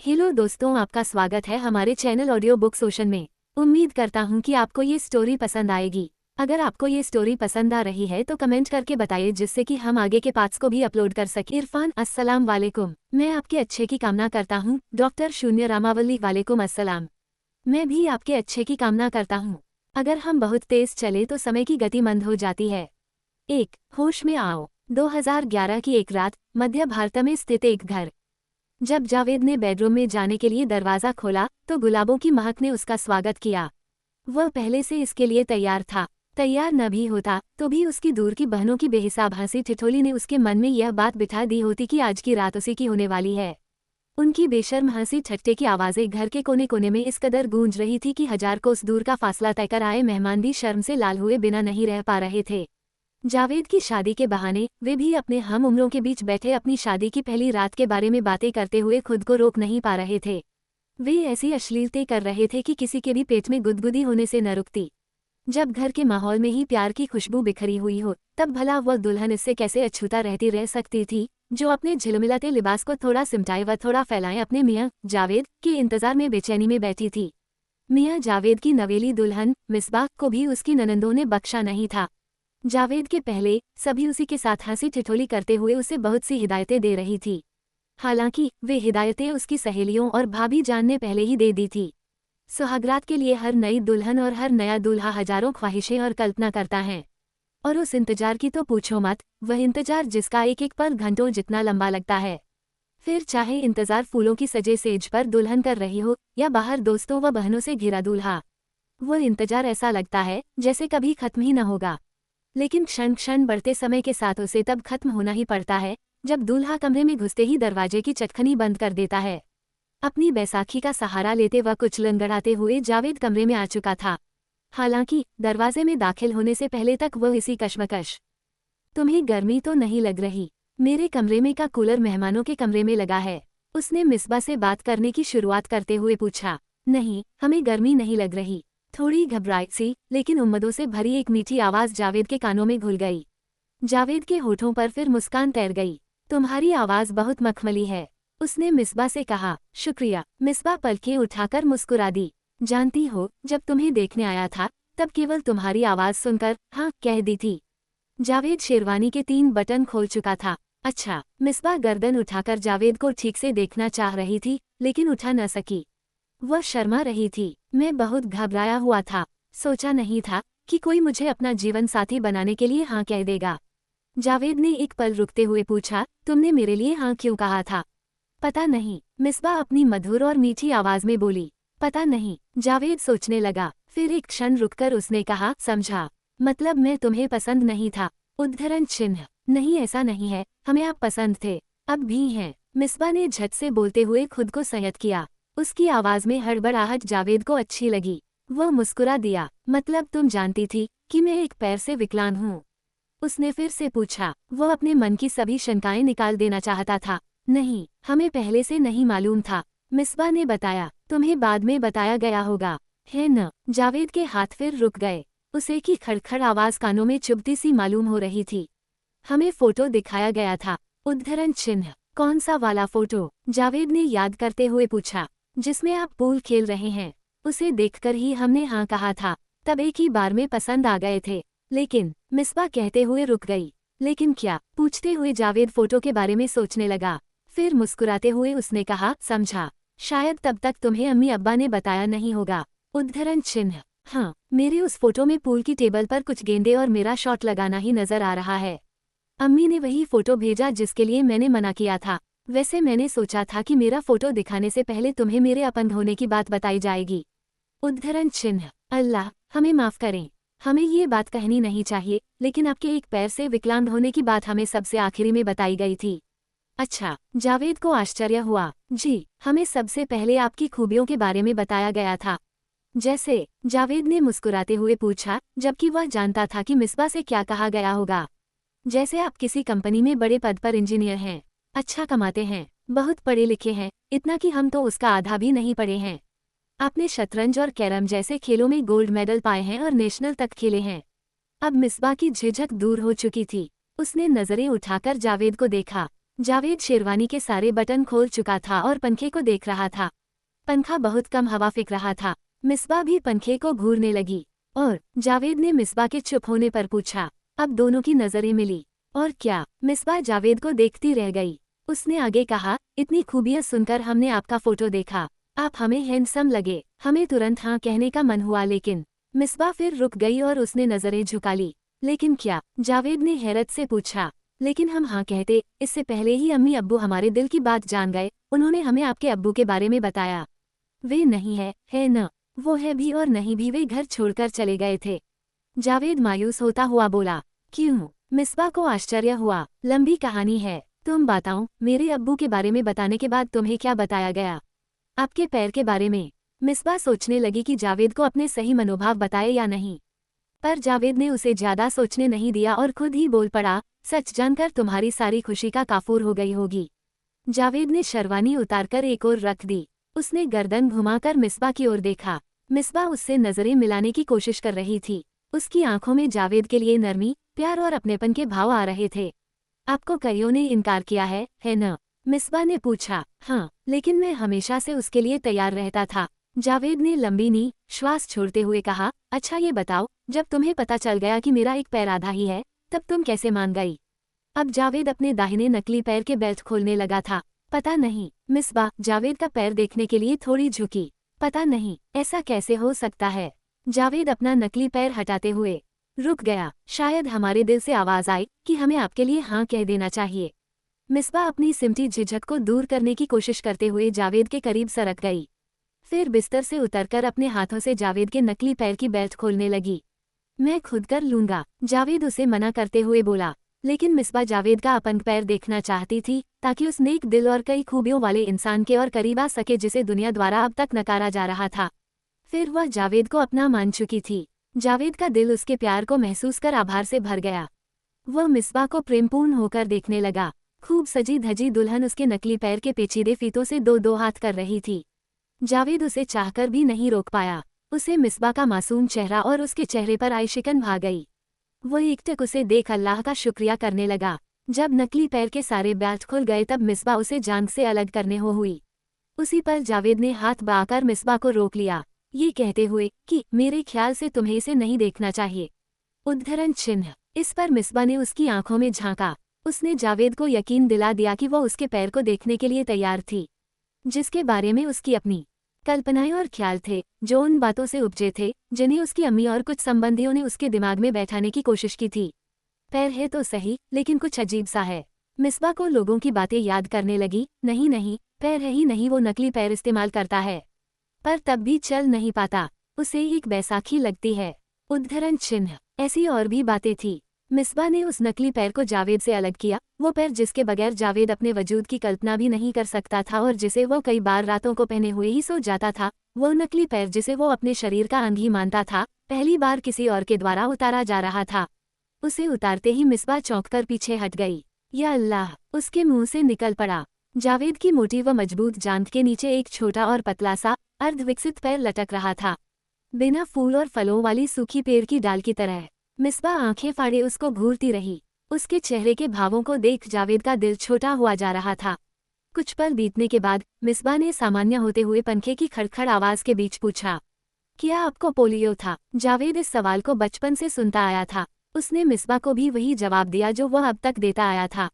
Hello दोस्तों, आपका स्वागत है हमारे चैनल ऑडियो बुक्स ओशन में। उम्मीद करता हूँ कि आपको ये स्टोरी पसंद आएगी। अगर आपको ये स्टोरी पसंद आ रही है तो कमेंट करके बताइए, जिससे कि हम आगे के पार्ट्स को भी अपलोड कर सकें। इरफान, अस्सलाम वालेकुम। मैं आपके अच्छे की कामना करता हूँ। डॉक्टर शून्य रामावली, वालेकुम अस्सलाम। मैं भी आपके अच्छे की कामना करता हूँ। अगर हम बहुत तेज चले तो समय की गति मंद हो जाती है। एक होश में आओ। 2011 की एक रात, मध्य भारत में स्थित एक घर। जब जावेद ने बेडरूम में जाने के लिए दरवाज़ा खोला तो गुलाबों की महक ने उसका स्वागत किया। वह पहले से इसके लिए तैयार था। तैयार न भी होता तो भी उसकी दूर की बहनों की बेहिसाब हंसी ठिठोली ने उसके मन में यह बात बिठा दी होती कि आज की रात उसी की होने वाली है। उनकी बेशर्म हंसी ठट्टे की आवाज़ें घर के कोने कोने में इस कदर गूंज रही थी कि हजार कोस दूर का फासला तय कर आए मेहमान भी शर्म से लाल हुए बिना नहीं रह पा रहे थे। जावेद की शादी के बहाने वे भी अपने हम उम्रों के बीच बैठे अपनी शादी की पहली रात के बारे में बातें करते हुए खुद को रोक नहीं पा रहे थे। वे ऐसी अश्लीलतें कर रहे थे कि किसी के भी पेट में गुदगुदी होने से न रुकती। जब घर के माहौल में ही प्यार की खुशबू बिखरी हुई हो, तब भला वह दुल्हन इससे कैसे अछूता रहती रह सकती थी, जो अपने झिलमिलाते लिबास को थोड़ा सिमटाए व थोड़ा फैलाए अपने मियाँ जावेद के इंतजार में बेचैनी में बैठी थी। मियाँ जावेद की नवेली दुल्हन मिसबाह को भी उसकी ननंदों ने बख्शा नहीं था। जावेद के पहले सभी उसी के साथ हंसी ठिठोली करते हुए उसे बहुत सी हिदायतें दे रही थी। हालांकि वे हिदायतें उसकी सहेलियों और भाभी जान ने पहले ही दे दी थी। सुहागरात के लिए हर नई दुल्हन और हर नया दूल्हा हजारों ख्वाहिशें और कल्पना करता है। और उस इंतजार की तो पूछो मत, वह इंतजार जिसका एक एक पल घंटों जितना लंबा लगता है। फिर चाहे इंतजार फूलों की सजे सेज पर दुल्हन कर रही हो या बाहर दोस्तों व बहनों से घिरा दूल्हा, वह इंतजार ऐसा लगता है जैसे कभी खत्म ही न होगा। लेकिन क्षण क्षण बढ़ते समय के साथ उसे तब खत्म होना ही पड़ता है जब दूल्हा कमरे में घुसते ही दरवाजे की चटखनी बंद कर देता है। अपनी बैसाखी का सहारा लेते व कुछ लंगड़ाते हुए जावेद कमरे में आ चुका था। हालांकि दरवाजे में दाखिल होने से पहले तक वह इसी कश्मकश। तुम्हें गर्मी तो नहीं लग रही? मेरे कमरे में का कूलर मेहमानों के कमरे में लगा है। उसने मिसबा से बात करने की शुरुआत करते हुए पूछा। नहीं, हमें गर्मी नहीं लग रही। थोड़ी घबराहट सी लेकिन उम्मीदों से भरी एक मीठी आवाज़ जावेद के कानों में घुल गई। जावेद के होठों पर फिर मुस्कान तैर गई। तुम्हारी आवाज़ बहुत मखमली है, उसने मिसबा से कहा। शुक्रिया। मिसबा पलकें उठाकर मुस्कुरा दी। जानती हो, जब तुम्हें देखने आया था तब केवल तुम्हारी आवाज़ सुनकर हाँ कह दी थी। जावेद शेरवानी के 3 बटन खोल चुका था। अच्छा। मिसबा गर्दन उठाकर जावेद को ठीक से देखना चाह रही थी लेकिन उठा न सकी। वह शर्मा रही थी। मैं बहुत घबराया हुआ था। सोचा नहीं था कि कोई मुझे अपना जीवन साथी बनाने के लिए हाँ कह देगा। जावेद ने एक पल रुकते हुए पूछा। तुमने मेरे लिए हाँ क्यों कहा था? पता नहीं, मिसबा अपनी मधुर और मीठी आवाज में बोली। पता नहीं। जावेद सोचने लगा। फिर एक क्षण रुककर उसने कहा, समझा। मतलब मैं तुम्हें पसंद नहीं था? उद्धरण चिन्ह। नहीं, ऐसा नहीं है, हमें आप पसंद थे, अब भी हैं। मिसबा ने झट से बोलते हुए खुद को संयत किया। उसकी आवाज में हड़बड़ाहट जावेद को अच्छी लगी। वह मुस्कुरा दिया। मतलब तुम जानती थी कि मैं एक पैर से विकलांग हूँ? उसने फिर से पूछा। वह अपने मन की सभी शंकाएं निकाल देना चाहता था। नहीं, हमें पहले से नहीं मालूम था, मिसबा ने बताया। तुम्हें बाद में बताया गया होगा, है न? जावेद के हाथ फिर रुक गए। उसे की खड़खड़ आवाज कानों में चुभती सी मालूम हो रही थी। हमें फोटो दिखाया गया था। उद्धरण चिन्ह। कौन सा वाला फोटो? जावेद ने याद करते हुए पूछा। जिसमें आप पूल खेल रहे हैं। उसे देखकर ही हमने हाँ कहा था, तब एक ही बार में पसंद आ गए थे। लेकिन मिसबा कहते हुए रुक गई। लेकिन क्या? पूछते हुए जावेद फोटो के बारे में सोचने लगा। फिर मुस्कुराते हुए उसने कहा, समझा। शायद तब तक तुम्हें अम्मी अब्बा ने बताया नहीं होगा। उद्धरण चिन्ह। हाँ, मेरे उस फोटो में पूल की टेबल पर कुछ गेंदे और मेरा शॉट लगाना ही नजर आ रहा है। अम्मी ने वही फोटो भेजा जिसके लिए मैंने मना किया था। वैसे मैंने सोचा था कि मेरा फोटो दिखाने से पहले तुम्हें मेरे अपंग होने की बात बताई जाएगी। उद्धरण चिन्ह। अल्लाह हमें माफ करें, हमें ये बात कहनी नहीं चाहिए, लेकिन आपके एक पैर से विकलांग होने की बात हमें सबसे आखिरी में बताई गई थी। अच्छा। जावेद को आश्चर्य हुआ। जी, हमें सबसे पहले आपकी खूबियों के बारे में बताया गया था। जैसे? जावेद ने मुस्कुराते हुए पूछा, जबकि वह जानता था कि मिसबा से क्या कहा गया होगा। जैसे आप किसी कंपनी में बड़े पद पर इंजीनियर हैं, अच्छा कमाते हैं, बहुत पढ़े लिखे हैं, इतना कि हम तो उसका आधा भी नहीं पढ़े हैं। आपने शतरंज और कैरम जैसे खेलों में गोल्ड मेडल पाए हैं और नेशनल तक खेले हैं। अब मिसबा की झिझक दूर हो चुकी थी। उसने नजरें उठाकर जावेद को देखा। जावेद शेरवानी के सारे बटन खोल चुका था और पंखे को देख रहा था। पंखा बहुत कम हवा फेंक रहा था। मिसबा भी पंखे को घूरने लगी और जावेद ने मिसबा के चुप होने पर पूछा। अब दोनों की नजरें मिली। और क्या? मिसबा जावेद को देखती रह गई। उसने आगे कहा, इतनी खूबियां सुनकर हमने आपका फोटो देखा, आप हमें हैंडसम लगे, हमें तुरंत हाँ कहने का मन हुआ, लेकिन मिसबा फिर रुक गई और उसने नजरें झुका ली। लेकिन क्या? जावेद ने हैरत से पूछा। लेकिन हम हाँ कहते, इससे पहले ही अम्मी अब्बू हमारे दिल की बात जान गए। उन्होंने हमें आपके अब्बू के बारे में बताया। वे नहीं है न? वो है भी और नहीं भी, वे घर छोड़कर चले गए थे। जावेद मायूस होता हुआ बोला। क्यों? मिसबा को आश्चर्य हुआ। लंबी कहानी है, तुम बताओ। मेरे अब्बू के बारे में बताने के बाद तुम्हें क्या बताया गया? आपके पैर के बारे में। मिसबा सोचने लगी कि जावेद को अपने सही मनोभाव बताए या नहीं, पर जावेद ने उसे ज्यादा सोचने नहीं दिया और खुद ही बोल पड़ा, सच जानकर तुम्हारी सारी खुशी का काफूर हो गई होगी। जावेद ने शेरवानी उतारकर एक ओर रख दी। उसने गर्दन घुमाकर मिसबा की ओर देखा। मिसबा उससे नजरें मिलाने की कोशिश कर रही थी। उसकी आंखों में जावेद के लिए नरमी, प्यार और अपनेपन के भाव आ रहे थे। आपको कईयों ने इनकार किया है न? मिसबा ने पूछा। हाँ, लेकिन मैं हमेशा से उसके लिए तैयार रहता था। जावेद ने लंबी नी श्वास छोड़ते हुए कहा। अच्छा ये बताओ, जब तुम्हें पता चल गया कि मेरा एक पैर आधा ही है, तब तुम कैसे मान गई? अब जावेद अपने दाहिने नकली पैर के बेल्ट खोलने लगा था। पता नहीं। मिसबा जावेद का पैर देखने के लिए थोड़ी झुकी। पता नहीं, ऐसा कैसे हो सकता है? जावेद अपना नकली पैर हटाते हुए रुक गया। शायद हमारे दिल से आवाज आई कि हमें आपके लिए हाँ कह देना चाहिए। मिसबा अपनी सिमटी झिझक को दूर करने की कोशिश करते हुए जावेद के करीब सरक गई। फिर बिस्तर से उतरकर अपने हाथों से जावेद के नकली पैर की बेल्ट खोलने लगी। मैं खुद कर लूंगा, जावेद उसे मना करते हुए बोला। लेकिन मिसबा जावेद का अपंग पैर देखना चाहती थी, ताकि उस नेक दिल और कई खूबियों वाले इंसान के और करीब आ सके जिसे दुनिया द्वारा अब तक नकारा जा रहा था। फिर वह जावेद को अपना मान चुकी थी। जावेद का दिल उसके प्यार को महसूस कर आभार से भर गया। वह मिसबा को प्रेमपूर्ण होकर देखने लगा। खूब सजी धजी दुल्हन उसके नकली पैर के पेचीदे फीतों से दो दो हाथ कर रही थी। जावेद उसे चाहकर भी नहीं रोक पाया। उसे मिसबा का मासूम चेहरा और उसके चेहरे पर आई शिकन भा गई। वो एकटक उसे देख अल्लाह का शुक्रिया करने लगा। जब नकली पैर के सारे बेल्ट खुल गए तब मिसबा उसे जान से अलग करने हो हुई। उसी पर जावेद ने हाथ बढ़ाकर मिसबा को रोक लिया, ये कहते हुए कि मेरे ख्याल से तुम्हें इसे नहीं देखना चाहिए। उद्धरण चिन्ह। इस पर मिसबा ने उसकी आंखों में झांका। उसने जावेद को यकीन दिला दिया कि वो उसके पैर को देखने के लिए तैयार थी, जिसके बारे में उसकी अपनी कल्पनाएं और ख्याल थे, जो उन बातों से उपजे थे जिन्हें उसकी अम्मी और कुछ संबंधियों ने उसके दिमाग में बैठाने की कोशिश की थी। पैर है तो सही, लेकिन कुछ अजीब सा है। मिसबा को लोगों की बातें याद करने लगी। नहीं नहीं, पैर है ही नहीं, वो नकली पैर इस्तेमाल करता है, पर तब भी चल नहीं पाता। उसे एक बैसाखी लगती है। उद्धरण चिन्ह। ऐसी और भी बातें थी। मिसबा ने उस नकली पैर को जावेद से अलग किया, वो पैर जिसके बगैर जावेद अपने वजूद की कल्पना भी नहीं कर सकता था और जिसे वो कई बार रातों को पहने हुए ही सो जाता था। वो नकली पैर जिसे वो अपने शरीर का अंग ही मानता था, पहली बार किसी और के द्वारा उतारा जा रहा था। उसे उतारते ही मिसबा चौंककर पीछे हट गई। या अल्लाह! उसके मुंह से निकल पड़ा। जावेद की मोटी व मजबूत जांघ के नीचे एक छोटा और पतला सा अर्धविकसित पैर लटक रहा था, बिना फूल और फलों वाली सूखी पेड़ की डाल की तरह। मिसबा आंखें फाड़े उसको घूरती रही। उसके चेहरे के भावों को देख जावेद का दिल छोटा हुआ जा रहा था। कुछ पल बीतने के बाद मिसबा ने सामान्य होते हुए पंखे की खड़खड़ आवाज के बीच पूछा, क्या आपको पोलियो था? जावेद इस सवाल को बचपन से सुनता आया था। उसने मिसबा को भी वही जवाब दिया जो वह अब तक देता आया था,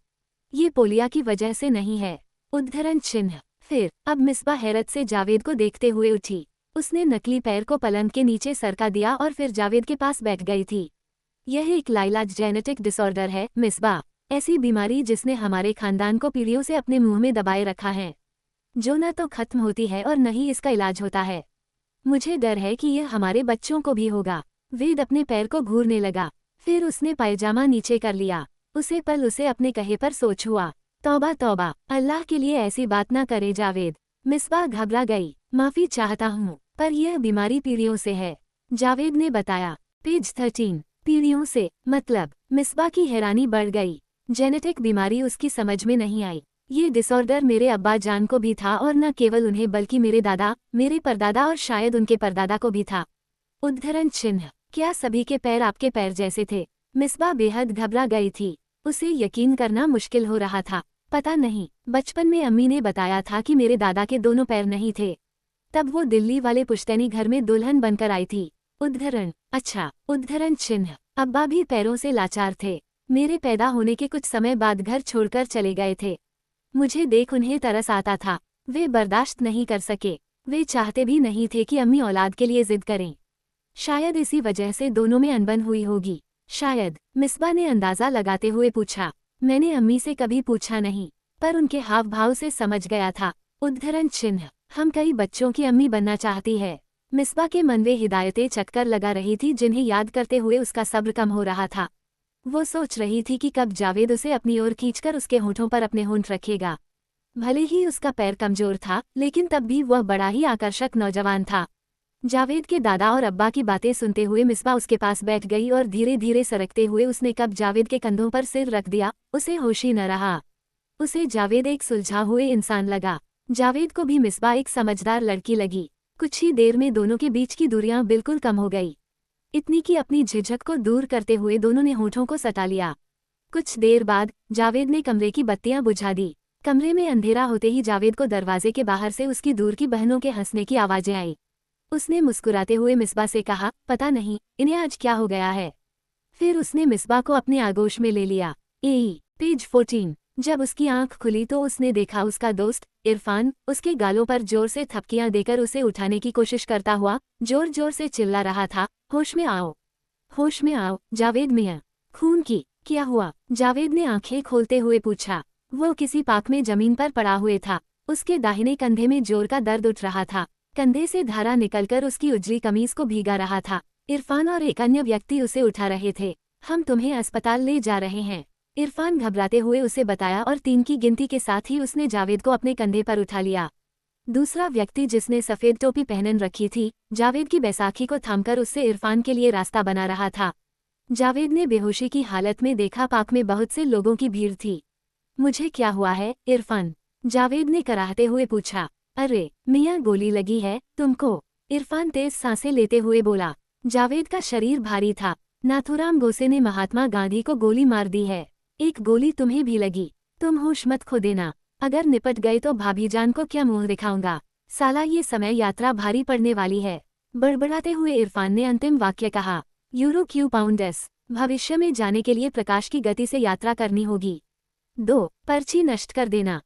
ये पोलिया की वजह से नहीं है। उद्धरण चिन्ह। फिर अब मिसबा हैरत से जावेद को देखते हुए उठी। उसने नकली पैर को पलंग के नीचे सरका दिया और फिर जावेद के पास बैठ गई थी। यह एक लाइलाज जेनेटिक डिसऑर्डर है मिसबा, ऐसी बीमारी जिसने हमारे खानदान को पीढ़ियों से अपने मुंह में दबाए रखा है, जो न तो खत्म होती है और न ही इसका इलाज होता है। मुझे डर है कि यह हमारे बच्चों को भी होगा। वेद अपने पैर को घूरने लगा। फिर उसने पायजामा नीचे कर लिया। उसे अपने कहे पर सोच हुआ। तौबा तौबा, अल्लाह के लिए ऐसी बात ना करे जावेद। मिसबा घबरा गई। माफी चाहता हूँ, पर यह बीमारी पीढ़ियों से है, जावेद ने बताया। पेज 13। पीढ़ियों से मतलब? मिसबा की हैरानी बढ़ गई। जेनेटिक बीमारी उसकी समझ में नहीं आई। ये डिसऑर्डर मेरे अब्बा जान को भी था और न केवल उन्हें बल्कि मेरे दादा, मेरे परदादा और शायद उनके परदादा को भी था। उद्धरण चिन्ह। क्या सभी के पैर आपके पैर जैसे थे? मिसबा बेहद घबरा गई थी। उसे यकीन करना मुश्किल हो रहा था। पता नहीं, बचपन में अम्मी ने बताया था कि मेरे दादा के दोनों पैर नहीं थे। तब वो दिल्ली वाले पुश्तैनी घर में दुल्हन बनकर आई थी। उद्धरण, अच्छा, उद्धरण चिन्ह। अब्बा भी पैरों से लाचार थे। मेरे पैदा होने के कुछ समय बाद घर छोड़कर चले गए थे। मुझे देख उन्हें तरस आता था। वे बर्दाश्त नहीं कर सके। वे चाहते भी नहीं थे कि अम्मी औलाद के लिए जिद करें। शायद इसी वजह से दोनों में अनबन हुई होगी। शायद, मिसबा ने अंदाजा लगाते हुए पूछा। मैंने अम्मी से कभी पूछा नहीं, पर उनके हाव भाव से समझ गया था। उद्धरण चिन्ह, हम कई बच्चों की अम्मी बनना चाहती है। मिसबा के मन वे हिदायतें चक्कर लगा रही थी जिन्हें याद करते हुए उसका सब्र कम हो रहा था। वो सोच रही थी कि कब जावेद उसे अपनी ओर खींचकर उसके होठों पर अपने होंठ रखेगा। भले ही उसका पैर कमजोर था, लेकिन तब भी वह बड़ा ही आकर्षक नौजवान था। जावेद के दादा और अब्बा की बातें सुनते हुए मिसबा उसके पास बैठ गई और धीरे धीरे सरकते हुए उसने कब जावेद के कंधों पर सिर रख दिया। उसे होश ही न रहा। उसे जावेद एक सुलझा हुए इंसान लगा। जावेद को भी मिसबा एक समझदार लड़की लगी। कुछ ही देर में दोनों के बीच की दूरियां बिल्कुल कम हो गई। इतनी कि अपनी झिझक को दूर करते हुए दोनों ने होठों को सटा लिया। कुछ देर बाद जावेद ने कमरे की बत्तियां बुझा दी। कमरे में अंधेरा होते ही जावेद को दरवाजे के बाहर से उसकी दूर की बहनों के हंसने की आवाजें आई। उसने मुस्कुराते हुए मिसबा से कहा, पता नहीं इन्हें आज क्या हो गया है। फिर उसने मिसबा को अपने आगोश में ले लिया। पेज 14। जब उसकी आंख खुली तो उसने देखा उसका दोस्त इरफान उसके गालों पर जोर से थपकियां देकर उसे उठाने की कोशिश करता हुआ जोर जोर से चिल्ला रहा था, होश में आओ, होश में आओ जावेद मियां। खून की, क्या हुआ? जावेद ने आंखें खोलते हुए पूछा। वो किसी पार्क में जमीन पर पड़ा हुए था। उसके दाहिने कंधे में जोर का दर्द उठ रहा था। कंधे से धारा निकलकर उसकी उजली कमीज को भीगा रहा था। इरफान और एक अन्य व्यक्ति उसे उठा रहे थे। हम तुम्हें अस्पताल ले जा रहे हैं, इरफान घबराते हुए उसे बताया और 3 की गिनती के साथ ही उसने जावेद को अपने कंधे पर उठा लिया। दूसरा व्यक्ति जिसने सफ़ेद टोपी पहन रखी थी, जावेद की बैसाखी को थामकर उससे इरफान के लिए रास्ता बना रहा था। जावेद ने बेहोशी की हालत में देखा पार्क में बहुत से लोगों की भीड़ थी। मुझे क्या हुआ है इरफान? जावेद ने कराहते हुए पूछा। अरे मियां, गोली लगी है तुमको, इरफान तेज सांसें लेते हुए बोला। जावेद का शरीर भारी था। नाथूराम गोसे ने महात्मा गांधी को गोली मार दी है। एक गोली तुम्हें भी लगी। तुम होश मत खो देना। अगर निपट गए तो भाभीजान को क्या मुंह दिखाऊंगा। साला ये समय यात्रा भारी पड़ने वाली है, बड़बड़ाते हुए इरफान ने अंतिम वाक्य कहा। यूरो क्यू पाउंडस, भविष्य में जाने के लिए प्रकाश की गति से यात्रा करनी होगी। 2. पर्ची नष्ट कर देना।